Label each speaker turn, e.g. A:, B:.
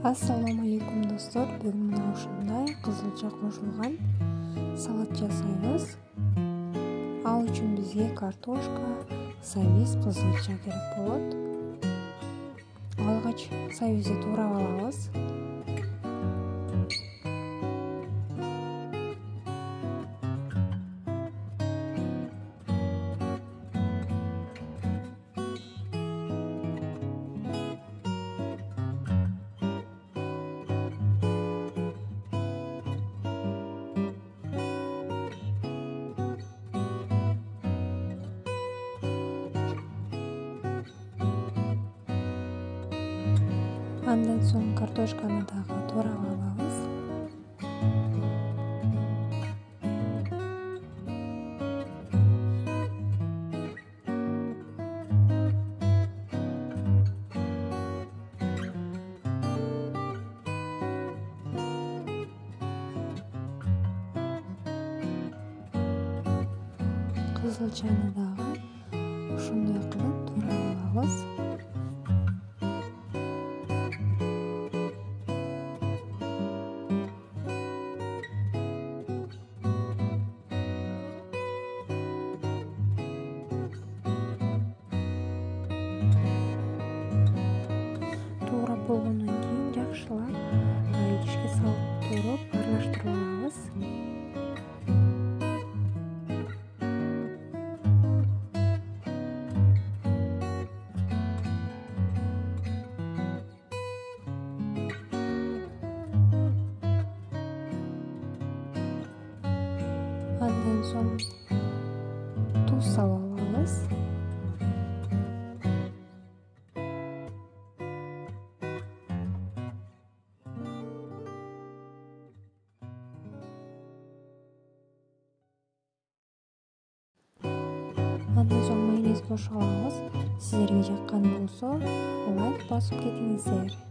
A: Ассаламу алейкум достор, бүгін мына ушундай кызылча кошулган салат жасайбыз. Ал үчүн бизге картошка, сабиз, кызылча керек болот. Алгач сабизди туурап алабыз. Андан соң картошканы дагы туурап алабыз. Кызылчаны дагы ушундай кылып туурап алабыз. Туурап болгондон кийин жакшылап идишке салып туруп аралаштырып алабыз. Андан соң туз салып алабыз. Андан соң майонез кошуп алабыз. Сиздерге жаккан болсо лайк басып кетиңиздер.